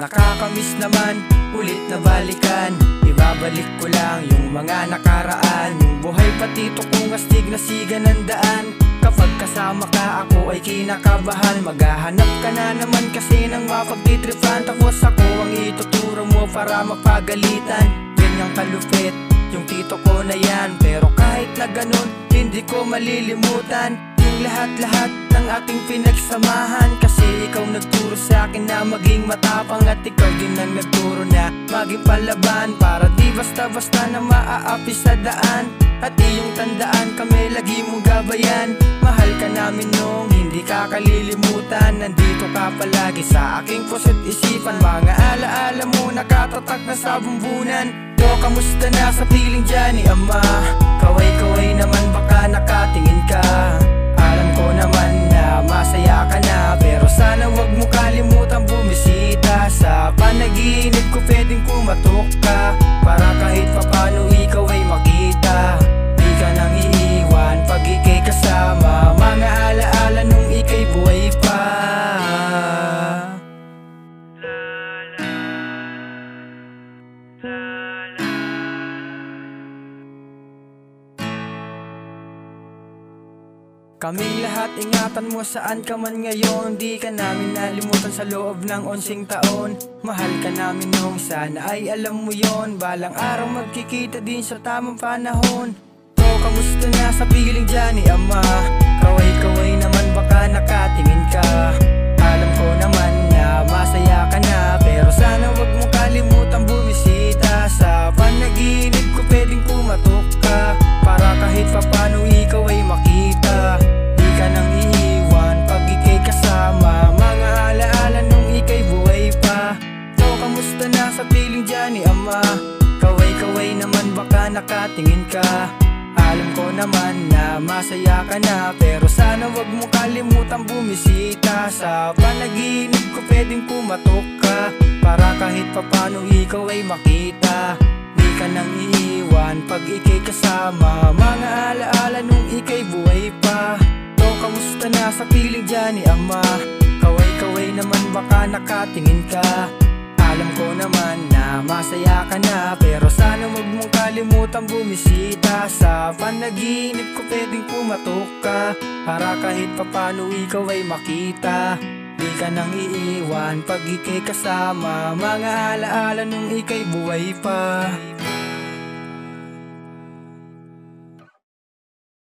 Nakakamiss naman, ulit na balikan. Ibabalik ko lang yung mga nakaraan. Yung buhay patito kong astig na siga ng daan. Kapag kasama ka ako ay kinakabahan. Maghahanap ka na naman kasi nang mapagtitripan. Tapos ako ang ituturo mo para mapagalitan. Ganyang kalupit yung tito ko na yan. Pero kahit na ganun, hindi ko malilimutan yung lahat-lahat ng ating pinagsamahan. Kasi ikaw nagturo sa akin na maging matapang. At ikaw din ang nagturo na maging palaban. Para di basta-basta na maaapi sa daan. At iyong tandaan kami lagi mong gabayan. Mahal ka namin nung hindi ka kalilimutan. Nandito ka palagi sa aking puso't isipan. Mga alaala mo nakatatak na sa bumbunan. Do, kamusta na sa piling dyan ni Ama? Kaway-kaway naman baka nakatingin ka. Alam ko naman na masaya ka na. Pero sana wag mo kalimutan bumisita. Sa panaginip ko pwedeng kumatok ka. Para kahit papano ikaw ay makita. Di ka nang iiwan pag ikay kasama. Mga alaala nung ikay buhay pa. Kaming lahat ingatan mo saan ka man ngayon. Di ka namin nalimutan sa loob ng 11 taon. Mahal ka namin nung sana ay alam mo yon. Balang araw magkikita din sa tamang panahon. To, kamusta na sa piling dyan ni Ama? Kaway-kaway naman baka nakatingin ka. Alam ko naman na masaya ka na. Pero sana wag mo kalimutan bumisita. Sa panaginip ko pwedeng pumatok ka. Para kahit papano ikaw ay makita. Di ka nang iiwan pag ikay kasama. Mga alaala nung ikay buhay pa. So, kamusta na sa piling dyan ni Ama? Kaway-kaway naman baka nakatingin ka. Alam ko naman na masaya ka na. Pero sana wag mo kalimutan bumisita. Sa panaginip ko pwedeng pumatok ka. Para kahit papano ikaw ay makita. Di ka nang iiwan pag ikay kasama. Mga alaala nung ikay buhay pa. To, kamusta na sa piling dyan ni Ama? Kaway-kaway naman baka nakatingin ka. Alam ko naman na masaya ka na. Pero sana wag mong kalimutan bumisita. Sa panaginip ko pwedeng pumatok ka. Para kahit papano ikaw ay makita. Di ka nang iiwan pag ikay kasama. Mga alaala nung ikay buhay pa.